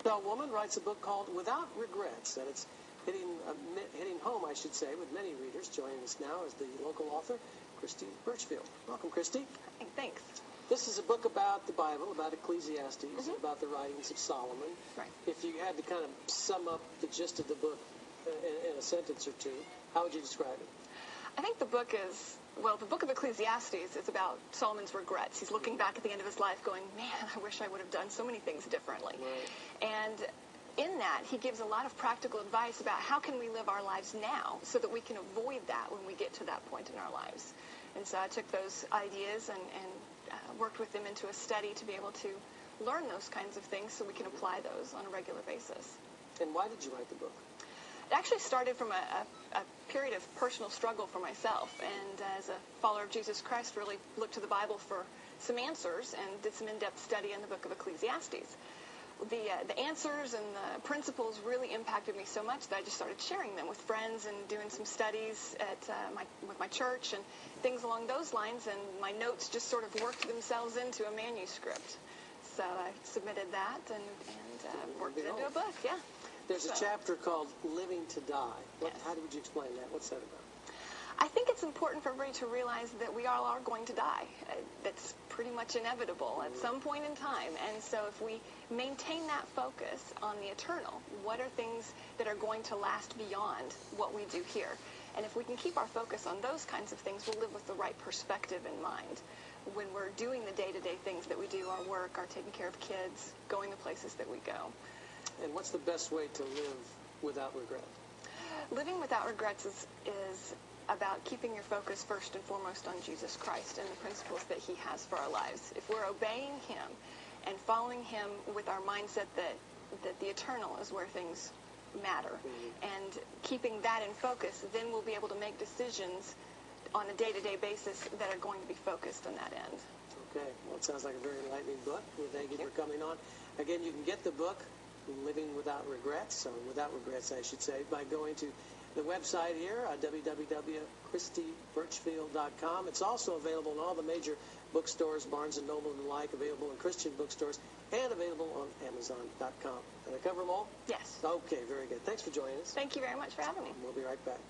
Now, a woman writes a book called Without Regrets, and it's hitting home, I should say, with many readers. Joining us now is the local author, Kristi Burchfiel. Welcome, Kristi. Thanks. This is a book about the Bible, about Ecclesiastes, about the writings of Solomon. Right. If you had to kind of sum up the gist of the book in a sentence or two, how would you describe it? I think the book is, well, the book of Ecclesiastes is about Solomon's regrets. He's looking back at the end of his life going, man, I wish I would have done so many things differently. Right. And in that, he gives a lot of practical advice about how can we live our lives now so that we can avoid that when we get to that point in our lives. And so I took those ideas and worked with them into a study to be able to learn those kinds of things so we can apply those on a regular basis. And why did you write the book? It actually started from a period of personal struggle for myself, and as a follower of Jesus Christ, really looked to the Bible for some answers and did some in-depth study in the book of Ecclesiastes. The answers and the principles really impacted me so much that I just started sharing them with friends and doing some studies with my church and things along those lines, and my notes just sort of worked themselves into a manuscript. So I submitted that and worked it into a book, yeah. There's a chapter called Living to Die. How would you explain that? What's that about? I think it's important for everybody to realize that we all are going to die. That's pretty much inevitable at some point in time. And so if we maintain that focus on the eternal, what are things that are going to last beyond what we do here? And if we can keep our focus on those kinds of things, we'll live with the right perspective in mind when we're doing the day-to-day things that we do, our work, our taking care of kids, going the places that we go. And what's the best way to live without regret? Living without regrets is about keeping your focus first and foremost on Jesus Christ and the principles that he has for our lives. If we're obeying him and following him with our mindset that the eternal is where things matter, and keeping that in focus, then we'll be able to make decisions on a day-to-day basis that are going to be focused on that end. Okay. Well, it sounds like a very enlightening book. Well, thank you for coming on. Again, you can get the book, Living Without Regrets, or Without Regrets, I should say, by going to the website here, www.kristiburchfiel.com. It's also available in all the major bookstores, Barnes & Noble and the like, available in Christian bookstores, and available on Amazon.com. Did I cover them all? Yes. Okay, very good. Thanks for joining us. Thank you very much for having me. We'll be right back.